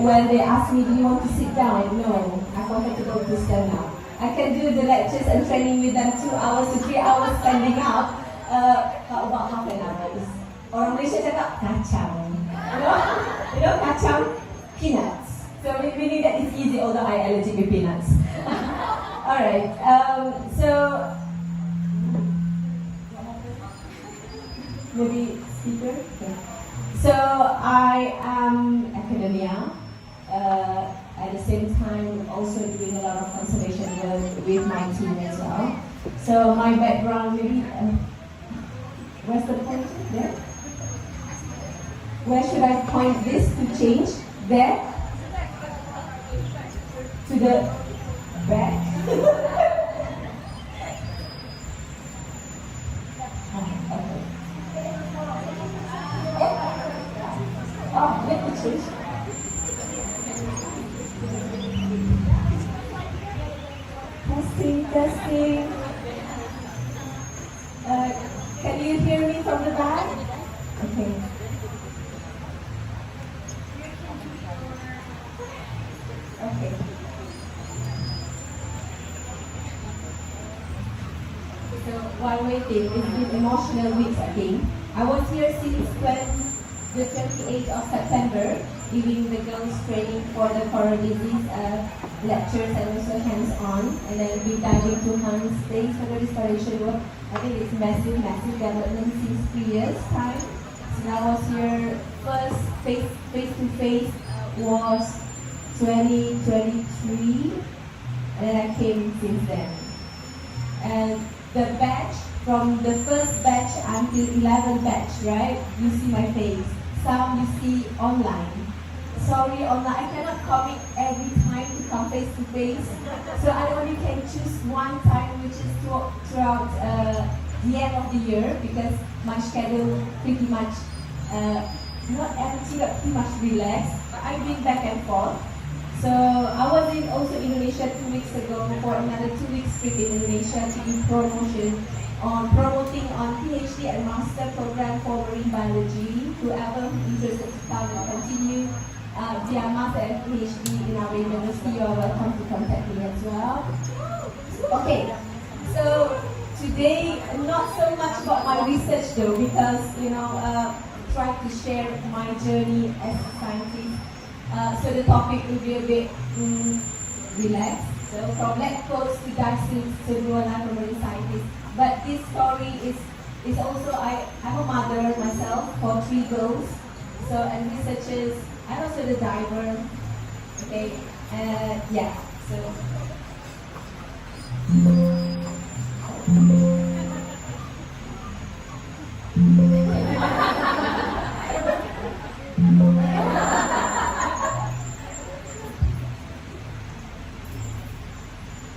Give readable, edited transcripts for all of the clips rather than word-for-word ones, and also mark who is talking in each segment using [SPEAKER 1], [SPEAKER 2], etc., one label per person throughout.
[SPEAKER 1] when they ask me, do you want to sit down? No, I'm comfortable to stand up. I can do the lectures and training with them 2 hours to 3 hours standing up, about half an hour. Orang Malaysia cakap kacang. You know kacang? Peanuts. So really that is easy, although I allergic with peanuts. Alright, so maybe speaker? Okay. So I am academia, at the same time also doing a lot of conservation work with my team as well. So my background, maybe, where's the pointer? There? Where should I point this to change? There? To the back? Oh, let me change. Testing. Can you hear me from the back? Okay. Okay. So while waiting, it's been emotional weeks again. I was here since the 28th of September, giving the girls training for the coral disease lectures and also hands-on. And then we dive into Hans Days for the restoration work. I think it's massive development since 3 years time. So I was here first face-to-face was 2023, and then I came since then. And the batch, from the first batch until 11th batch, right? You see my face. Some you see online. Sorry, online, I cannot commit every time to come face to face. So I only can choose one time, which is throughout the end of the year, because my schedule pretty much, not empty, but pretty much relaxed. I've been back and forth. So I was in also Indonesia 2 weeks ago for another 2 weeks trip in Indonesia to do promoting on PhD and master program for marine biology. Whoever interested to come and continue their master and PhD in our university, you are welcome to contact me as well. Okay, so today not so much about my research though, because try to share my journey as a scientist. So the topic will be a bit relaxed. So from lab coats to dive suits to do a life of marine scientist. But this story is also, I'm a mother myself for 3 girls. So, and researchers, I'm also the diver. Okay, yeah, so.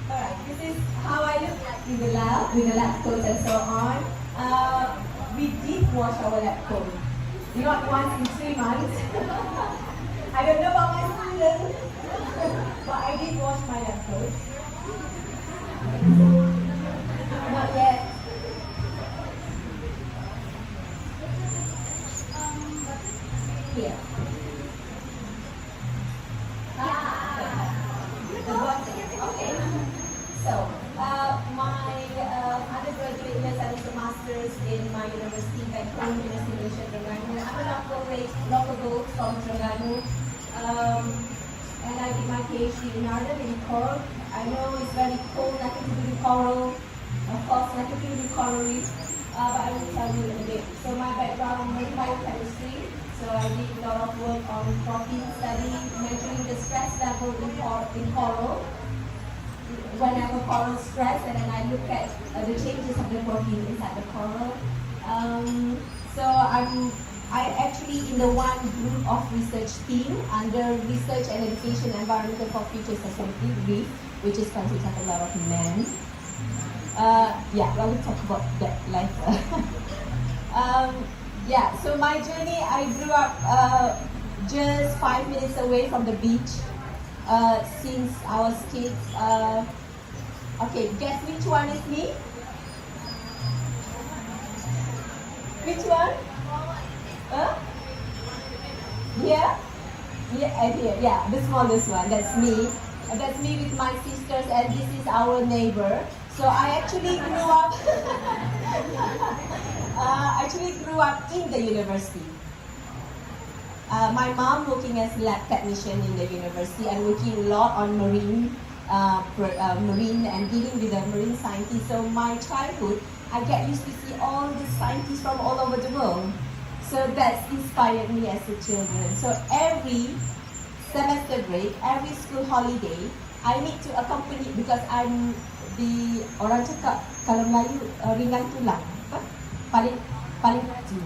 [SPEAKER 1] Alright, this is how I look in the lab, with the lab coats and so on. We did wash our lab coat. Not once in 3 months. I don't know about my students, but I did wash my lab coat. Not yet. Here. Okay. So, my undergraduate years, I did a master's in my university back home, University of Malaysia, Terengganu. I'm a local girl from Terengganu. And I did my PhD in Arden in coral. I know it's very cold, nothing to do with coral. Of course, nothing to do with coral reefs. But I will tell you a little bit. So my background is biochemistry. So I did a lot of work on protein study, measuring the stress level in coral. Whenever coral stress, and then I look at the changes of the protein inside the coral. So I actually in the one group of research team under Research and Education Environmental for Future Society, REEF, which is consists of a lot of men. Yeah, I will talk about that later. Yeah, so my journey, I grew up just 5 minutes away from the beach since I was kids. Okay, guess which one is me? Which one? Huh? Yeah? Yeah, the smallest one. That's me. That's me with my sisters, and this is our neighbor. So I actually grew up. In the university. My mom working as lab technician in the university and working a lot on marine and dealing with the marine scientists. So my childhood, I get used to see all the scientists from all over the world. So that's inspired me as a children. So every semester break, every school holiday, I need to accompany because I'm the orang cakap kalau Melayu ringan tulang, paling rajin.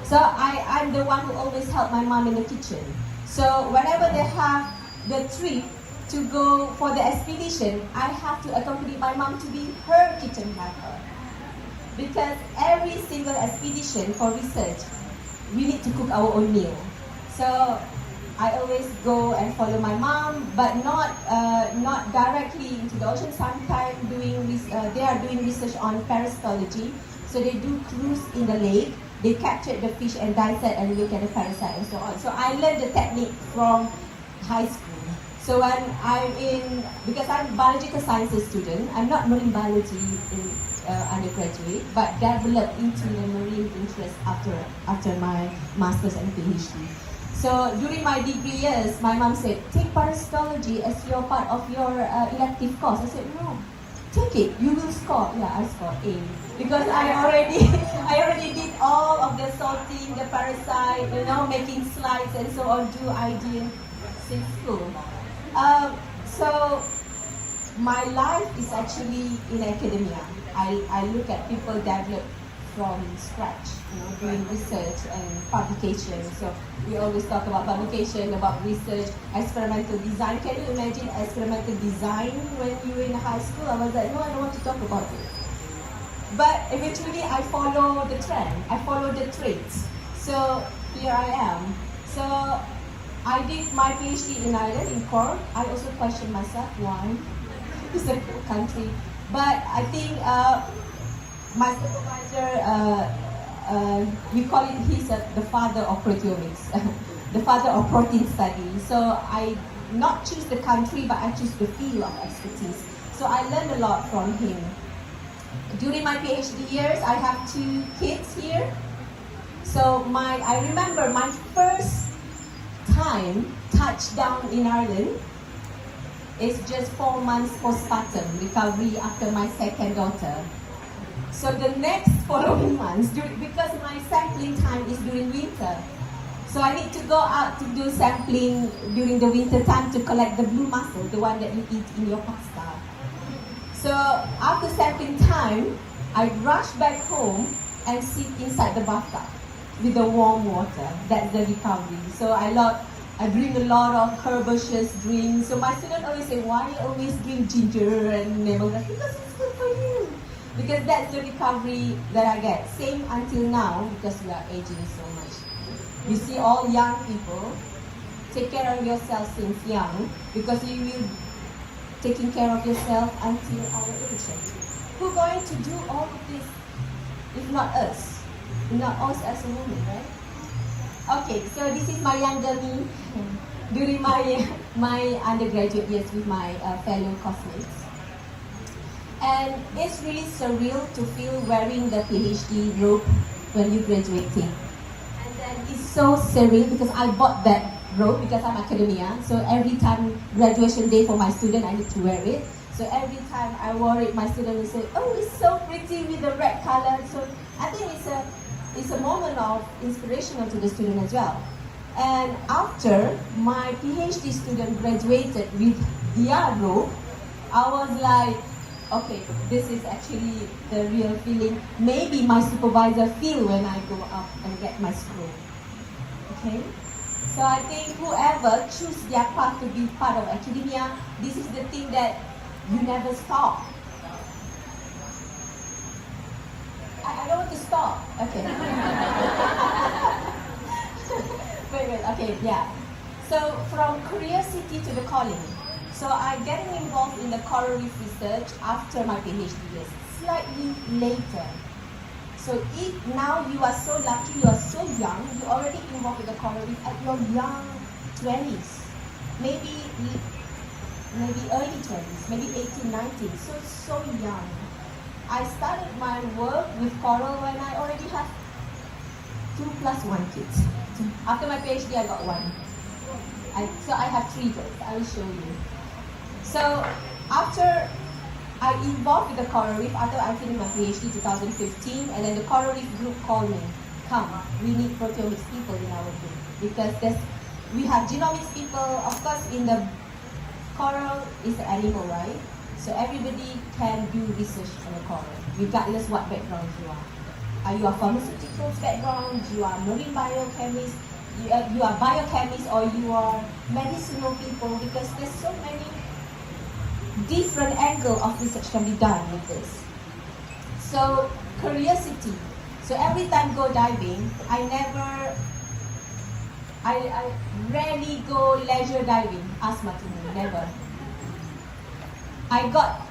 [SPEAKER 1] So I'm the one who always help my mom in the kitchen. So whenever they have the trip to go for the expedition, I have to accompany my mom to be her kitchen helper. Because every single expedition for research, we need to cook our own meal. So I always go and follow my mom, but not directly into the ocean. Sometimes they are doing research on parasitology. So they do cruise in the lake. They capture the fish and dissect and look at the parasite and so on. So I learned the technique from high school. So when because I'm a biological sciences student, I'm not marine biology in undergraduate, but developed into the marine interest after my master's and PhD. So during my degree years, my mom said, take parasitology as your part of your elective course. I said, no, take it, you will score. Yeah, I scored A. Because I already did all of the sorting, the parasite, making slides and so on, do ID since school. So my life is actually in academia. I look at people develop from scratch, doing research and publication. So we always talk about publication, about research, experimental design. Can you imagine experimental design when you were in high school? I was like, no, I don't want to talk about it. But eventually I follow the trend, I follow the trends. So here I am. So I did my PhD in Ireland, in Cork. I also questioned myself, why? It's a cool country. But I think my supervisor, we call it, he's the father of proteomics, the father of protein study. So I not choose the country, but I choose the field of expertise. So I learned a lot from him. During my PhD years, I have 2 kids here. So I remember my first time touchdown in Ireland is just 4 months postpartum recovery after my second daughter. So the next following months, because my sampling time is during winter, so I need to go out to do sampling during the winter time to collect the blue mussel, the one that you eat in your pasta. So after sampling time, I rush back home and sit inside the bathtub with the warm water. That's the recovery. So I bring a lot of herbaceous drinks. So my students always say, why you always drink ginger and lemongrass? Because it's good for you. Because that's the recovery that I get. Same until now, because we are aging so much. You see all young people, take care of yourself since young, because you will taking care of yourself until our age. Who's going to do all of this if not us? Not us as a woman, right? Okay, so this is my younger me during my undergraduate years with my fellow classmates. And it's really surreal to feel wearing the PhD robe when you're graduating. And then it's so surreal because I bought that robe because I'm academia. So every time graduation day for my student, I need to wear it. So every time I wore it, my student will say, oh, it's so pretty with the red color. So I think it's a moment of inspirational to the student as well. And after my PhD student graduated with their robe, I was like, okay, this is actually the real feeling. Maybe my supervisor feel when I go up and get my scroll. Okay? So I think whoever choose their path to be part of academia, this is the thing that you never stop. I don't want to stop. Okay. wait, okay, yeah. So from curiosity to the calling. So I'm getting involved in the coral reef research after my PhD years, slightly later. So if now you are so lucky, you are so young, you already involved with the coral reef at your young 20s, maybe early 20s, maybe 18, 19, so young. I started my work with coral when I already have 2 plus 1 kids. So after my PhD, I got 1. So I have 3 girls. I will show you. So after I involved with the coral reef, after I finished my PhD 2015, and then the coral reef group called me, come, we need proteomics people in our group. Because we have genomics people, of course in the coral is an animal, right? So everybody can do research on the coral, regardless what background you are. Are you a pharmaceuticals background, you are marine biochemist, you are biochemist, or you are medicinal people, because there's so many different angle of research can be done with this. So curiosity. So every time go diving, I rarely go leisure diving. Ask Martini, never. I got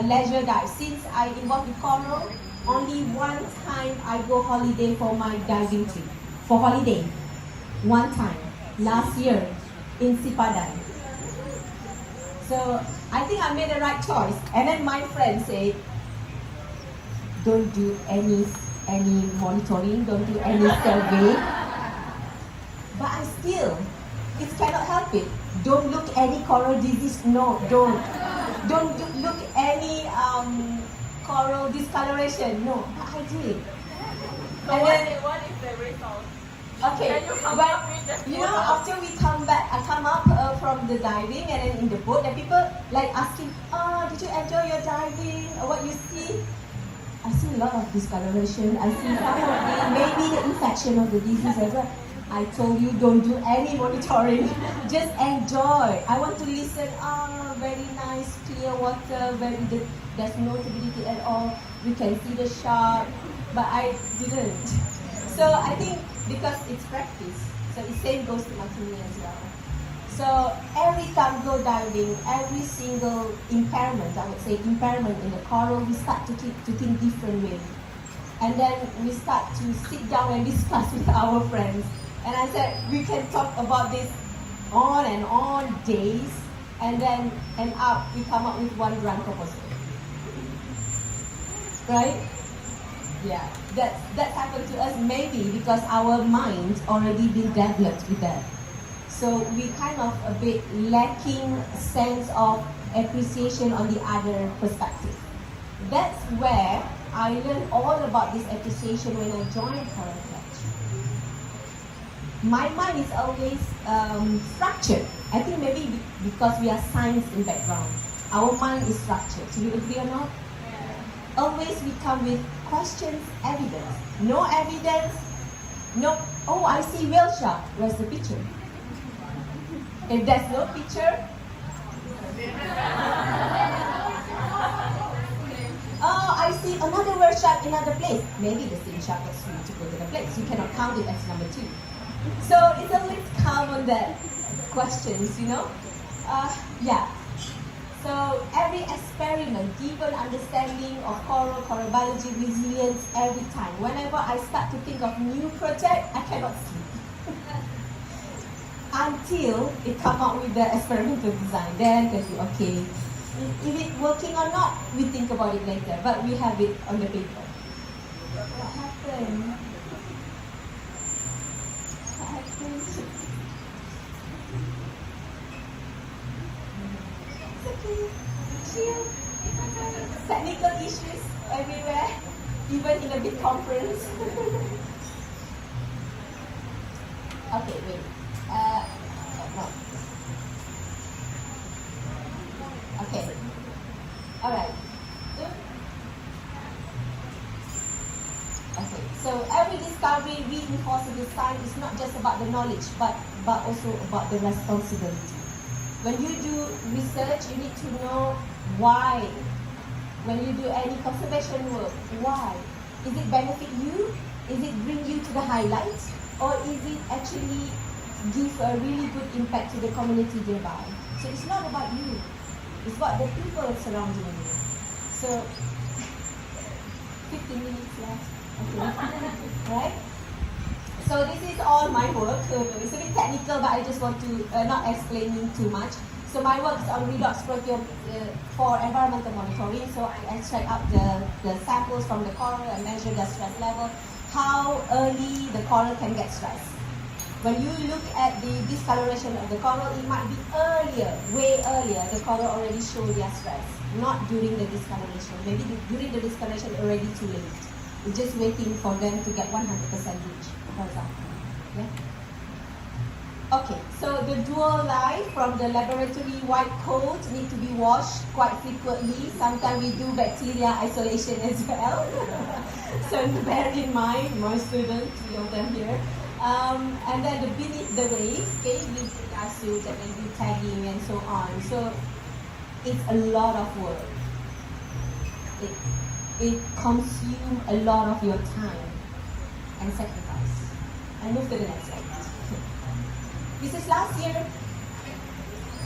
[SPEAKER 1] leisure dive since I involved with coral. Only one time I go holiday for my diving trip. For holiday, one time last year in Sipadan. So I think I made the right choice. And then my friend said, don't do any monitoring, don't do any survey. But I still, it cannot help it. Don't look any coral disease. No, don't look any coral discoloration. No, but I did.
[SPEAKER 2] So
[SPEAKER 1] and then,
[SPEAKER 2] what is the result?
[SPEAKER 1] Okay, but you know, after we come up from the diving, and then in the boat, the people like asking, oh, did you enjoy your diving? Or what you see? I see a lot of discoloration. I see some of the, maybe the infection of the disease as well. I told you, don't do any monitoring. Just enjoy. I want to listen. Oh, very nice, clear water. There's no turbidity at all. We can see the shark, but I didn't. So I think because it's practice, so the same goes to Martini as well. So every time go diving, every single impairment, I would say impairment in the coral, we start to think different way. And then we start to sit down and discuss with our friends. And I said, we can talk about this on and on days, and then we come up with one grand proposal. Right? Yeah, that happened to us maybe because our mind already been developed with that. So we kind of a bit lacking sense of appreciation on the other perspective. That's where I learned all about this appreciation when I joined Coral Clutch. My mind is always structured. I think maybe because we are science in background, our mind is structured. Do you agree or not? Always we come with questions, evidence. No evidence, no, oh, I see whale shark. Where's the picture? If there's no picture, oh, I see another whale shark in another place. Maybe the same shark was free to go to the place. You cannot count it as number 2. So it's always come on that questions, you know? Yeah. So every experiment, deepen understanding of coral biology, resilience, every time. Whenever I start to think of new project, I cannot sleep. Until it come out with the experimental design. Then I say, okay, if it's working or not, we think about it later. But we have it on the paper. What happened? What happened? Okay, chill. Technical issues everywhere, even in a big conference. Okay, wait. No. Okay. All right. Okay. So every discovery reinforces the science is not just about the knowledge, but also about the responsibility. When you do research, you need to know why. When you do any conservation work, why? Is it benefit you? Is it bring you to the highlights? Or is it actually give a really good impact to the community nearby? So it's not about you. It's about the people surrounding you. So, 15 minutes left. Okay. Right? So this is all my work. It's a bit technical, but I just want to not explaining too much. So my work is on redox proteome for environmental monitoring. So I extract up the samples from the coral and measure the stress level, how early the coral can get stressed. When you look at the discoloration of the coral, it might be earlier, way earlier, the coral already show their stress, not during the discoloration. Maybe during the discoloration already too late. It's just waiting for them to get 100% bleach, for example. Yeah? Okay, so the dual life from the laboratory white coat need to be washed quite frequently. Sometimes we do bacteria isolation as well. So bear in mind, my students, three of them here. And then beneath the waves, okay, we do suit and then do tagging and so on. So it's a lot of work. It consumes a lot of your time and sacrifice. And move to the next slide. This is last year,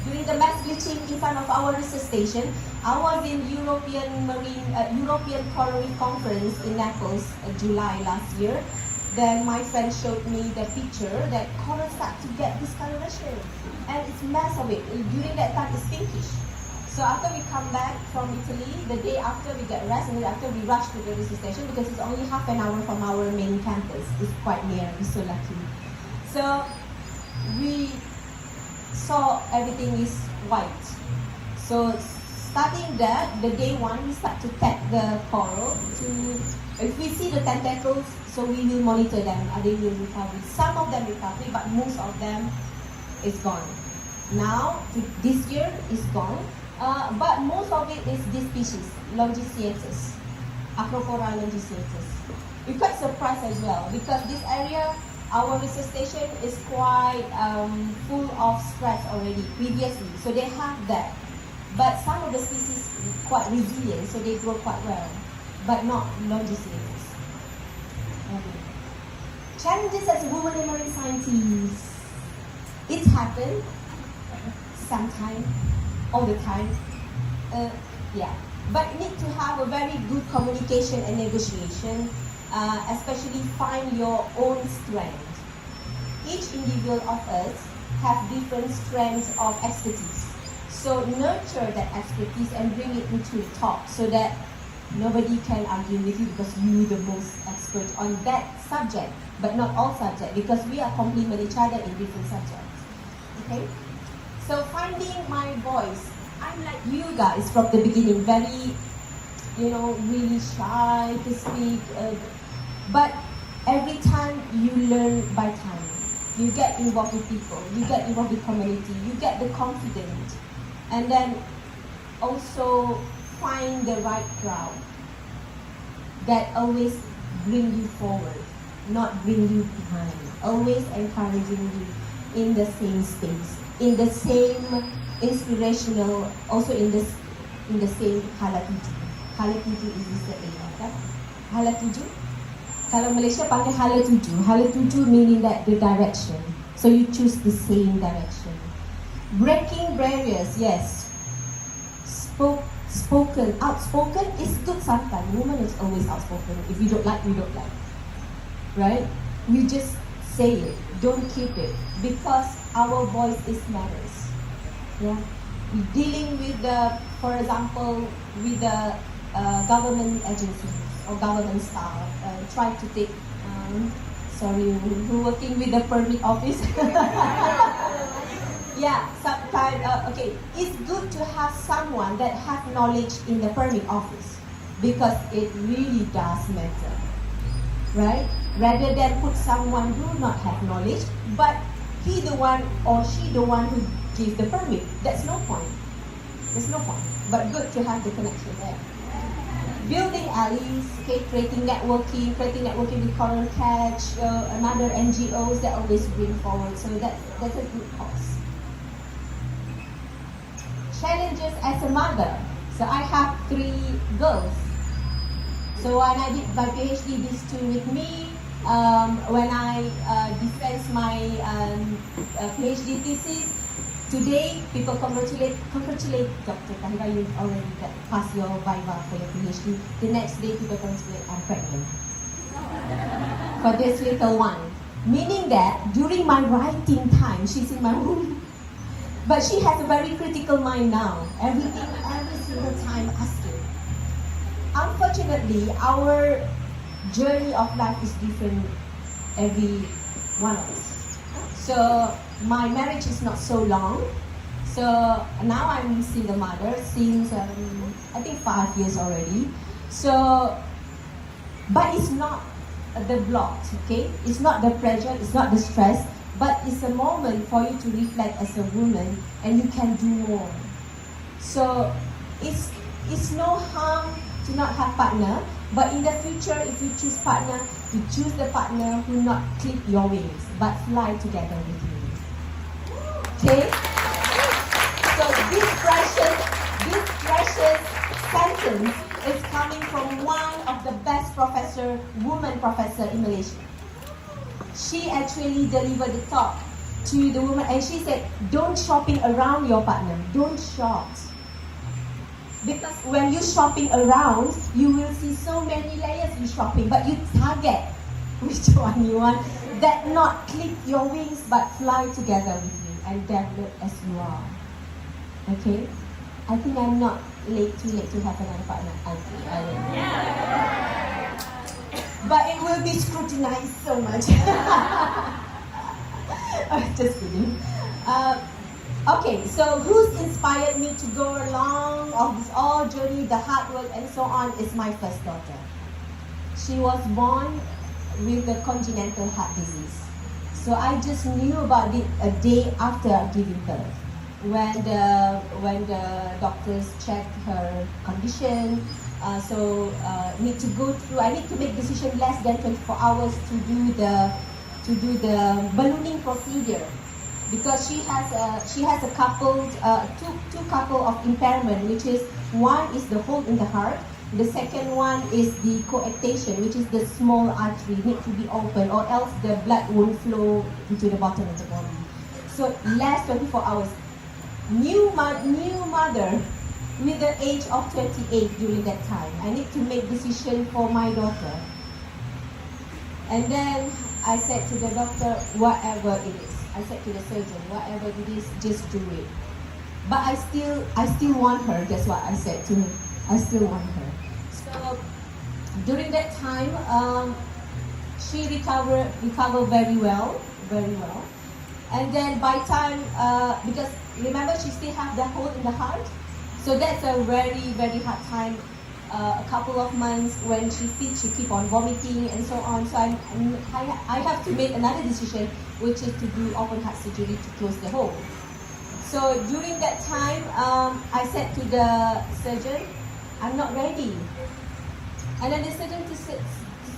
[SPEAKER 1] during the mass bleaching in front of our research station. I was in European Coral Reef Conference in Naples, July last year. Then my friend showed me the picture that coral start to get discoloration, and it's mass of it. During that time, it's pinkish. So after we come back from Italy, the day after we get rest, and the day after we rush to the research station because it's only half an hour from our main campus. It's quite near. We're so lucky. So we saw everything is white. So starting that, the day one, we start to tag the coral to, if we see the tentacles, so we will monitor them, they will recover. Some of them recover, but most of them is gone. Now, this year is gone, but most of it is this species, Longicyatus, Acropora longicyatus. We're quite surprised as well, because this area, our research station is quite full of stress already previously, so they have that. But some of the species quite resilient, so they grow quite well, but not Longicyatus. Okay. Challenges as a woman in marine scientists. It happens sometimes, all the time. Yeah, but need to have a very good communication and negotiation, especially find your own strength. Each individual of us have different strengths of expertise. So nurture that expertise and bring it into the top so that nobody can argue with you because you're the most expert on that subject, but not all subjects, because we are complement each other in different subjects. Okay? So finding my voice. I'm like you guys from the beginning, very, really shy to speak. But every time you learn by time, you get involved with people, you get involved with community, you get the confidence, and then also find the right crowd that always bring you forward, not bring you behind. Always encouraging you in the same space, in the same inspirational, also in the same hala tuju. Hala tuju is the area, kan? Hala tuju. Kalau Malaysia pakai hala tuju. Hala tuju meaning that the direction. So you choose the same direction. Breaking barriers, yes. Outspoken is good sometimes. Woman is always outspoken. If you don't like, we don't like. Right? We just say it. Don't keep it. Because our voice is matters. Yeah? We're dealing with for example, with the government agencies or government staff. Try to take, we're working with the permit office. Yeah, sometimes, okay, it's good to have someone that has knowledge in the permit office because it really does matter, right? Rather than put someone who not have knowledge, but he the one or she the one who gives the permit. That's no point. There's no point. But good to have the connection there. Building alleys, okay, creating networking with Coral Catch, another NGOs that always bring forward. So that's a good cause. Challenges as a mother. So I have 3 girls. So when I did my PhD, these 2 with me. When I defend my PhD thesis, today people congratulate Dr. Tahirah, you already passed your viva for your PhD. The next day people congratulate, I'm pregnant. For this little one. Meaning that during my writing time, she's in my room. But she has a very critical mind now. Everything, every single time asking. Unfortunately, our journey of life is different, every one of us. So my marriage is not so long. So now I'm single mother since I think 5 years already. So, but it's not the block, okay? It's not the pressure, it's not the stress, but it's a moment for you to reflect as a woman, and you can do more. So it's no harm to not have partner, but in the future, if you choose partner, you choose the partner who not clip your wings, but fly together with you. Okay? So this precious sentence is coming from one of the best woman professor in Malaysia. She actually delivered the talk to the woman, and she said, don't shopping around your partner, don't shop. Because when you're shopping around, you will see so many layers in shopping, but you target which one you want, that not clip your wings, but fly together with you and develop as you are. Okay? I think I'm not too late to have another partner. But it will be scrutinized so much. Just kidding. Okay, so who's inspired me to go along of this all journey, the hard work and so on, is my first daughter. She was born with a congenital heart disease. So I just knew about it a day after giving birth. When the doctors checked her condition, I need to make decision less than 24 hours to do the ballooning procedure, because she has a couple two couple of impairment, which is one is the hole in the heart, the second one is the coarctation, which is the small artery need to be open, or else the blood won't flow into the bottom of the body. So less 24 hours. New mother with the age of 28 during that time. I need to make decision for my daughter. And then I said to the doctor, whatever it is. I said to the surgeon, whatever it is, just do it. But I still want her. That's what I said to her. I still want her. So during that time, she recovered very well. And then by time, because remember she still have the hole in the heart, so that's a very, very hard time. A couple of months when she feeds, she keep on vomiting and so on. So I have to make another decision, which is to do open heart surgery to close the hole. So during that time, I said to the surgeon, I'm not ready. And then the surgeon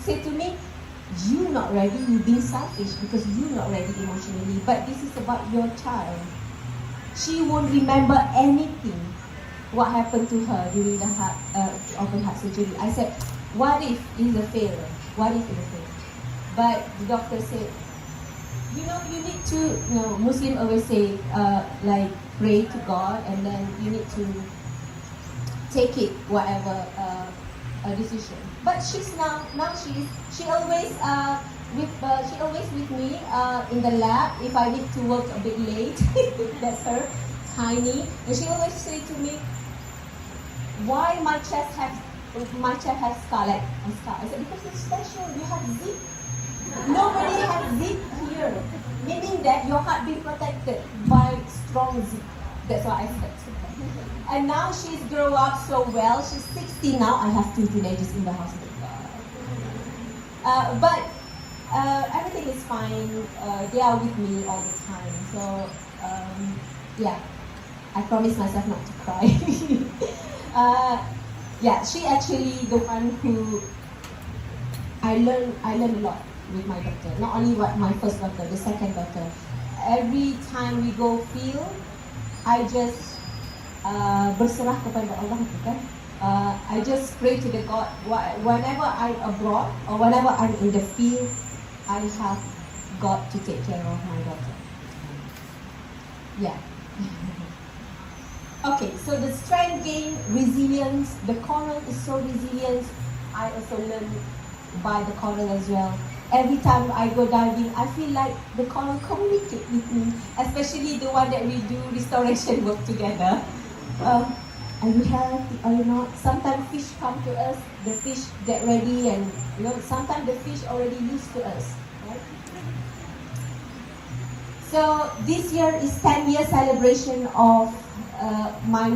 [SPEAKER 1] said to me, you're not ready, you're being selfish because you're not ready emotionally. But this is about your child. She won't remember anything what happened to her during the open heart surgery. I said, what if it's a failure? What if it's a failure? But the doctor said, you need to, Muslim always say, like, pray to God, and then you need to take it, whatever decision. But she's she always with me in the lab if I need to work a bit late. That's her, tiny, and she always say to me, why my chest has scar, like a scar. I said, because it's special, you have zip. Nobody has zip here, meaning that your heart being protected by strong zip. That's what I said to her. And now she's grown up so well. She's 60 now. I have 2 teenagers in the hospital. But everything is fine. They are with me all the time. So yeah, I promise myself not to cry. Yeah, she actually the one who I learned a lot with my daughter. Not only my first daughter, the second daughter. Every time we go field, I just berserah kepada Allah, kan? I just pray to the God. Whenever I'm abroad or whenever I'm in the field, I have God to take care of my daughter. Yeah. Okay, so the strength gain, resilience. The coral is so resilient. I also learned by the coral as well. every time I go diving, I feel like the coral communicate with me, especially the one that we do restoration work together. Are you healthy? Are you not? Sometimes fish come to us, the fish get ready, and sometimes the fish already used to us. Right? So this year is 10-year celebration of my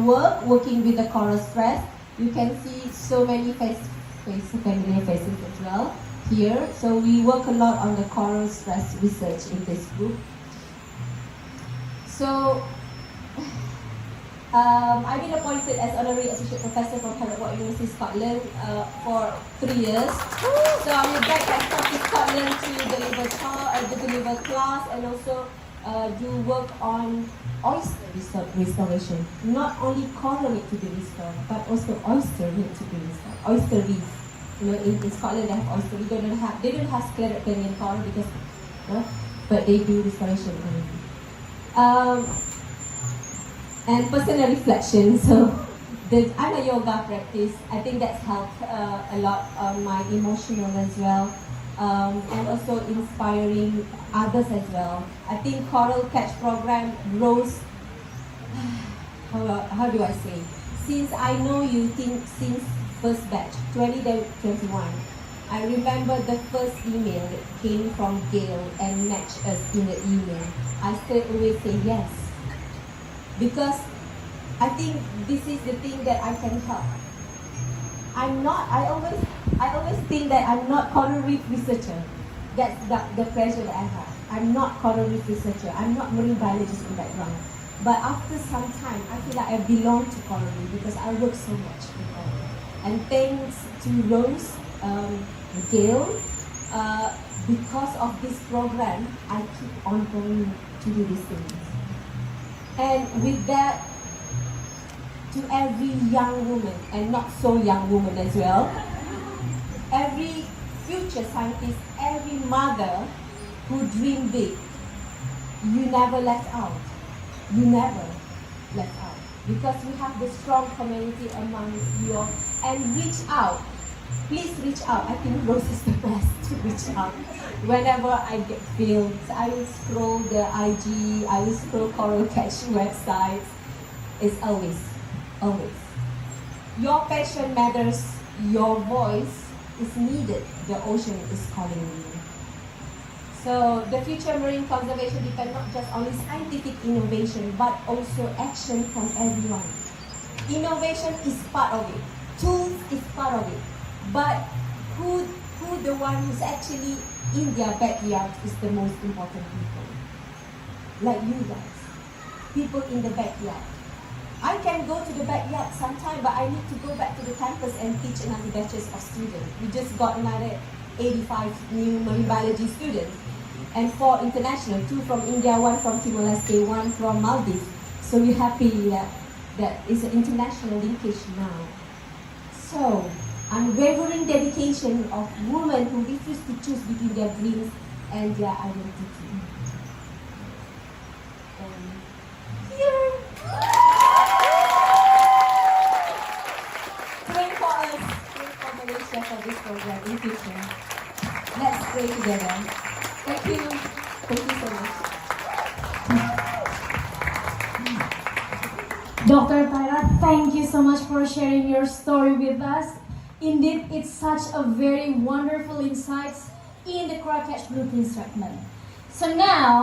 [SPEAKER 1] working with the coral stress. You can see so many familiar faces as well here. So we work a lot on the coral stress research in this group. So I've been appointed as Honorary Associate Professor from Water University, Scotland for 3 years. So I will back at Scotland to deliver class and also do work on oyster restoration. Not only coral need to be restored, but also oyster need to be restored. Oyster reef. In Scotland they have oyster. They don't have sclerotinia coral because, but they do restoration already. And personal reflection. So I'm a yoga practice. I think that's helped a lot on my emotional as well, and also inspiring others as well. I think Coral Catch program grows. How do I say? Since I know you, since first batch 2021, I remember the first email that came from Gail and matched us in the email. I straight away say yes. Because I think this is the thing that I can help. I always think that I'm not coral reef researcher. That's the pressure that I have. I'm not coral reef researcher. I'm not marine biologist in background. But after some time, I feel like I belong to coral reef because I work so much with coral. And thanks to Rose, Gail, because of this program, I keep on going to do these things. And with that, to every young woman, and not so young woman as well, every future scientist, every mother who dream big, you never left out. You never left out. Because we have the strong community among you all. And reach out. Please reach out. I think Rose is the best to reach out. Whenever I get films, I will scroll the IG, I will scroll Coral Catch websites. It's always. Your passion matters, your voice is needed, the ocean is calling you. So the future marine conservation depends not just on scientific innovation, but also action from everyone. Innovation is part of it, tools is part of it, but who the one who's actually in their backyard is the most important people. Like you guys, people in the backyard. I can go to the backyard sometime, but I need to go back to the campus and teach another batches of students. We just got another 85 new marine biology students, and 4 international, 2 from India, 1 from Timor-Leste, 1 from Maldives. So we're happy that it's an international linkage now. So, unwavering dedication of women who refuse to choose between their dreams and their identity. Here. Pray for us, pray for Malaysia for this program in future. Let's pray together. Thank you. Thank you so much.
[SPEAKER 3] Dr. Tahirah, thank you so much for sharing your story with us. Indeed, it's such a very wonderful insights in the Coral Catch Blueprint segment. So now,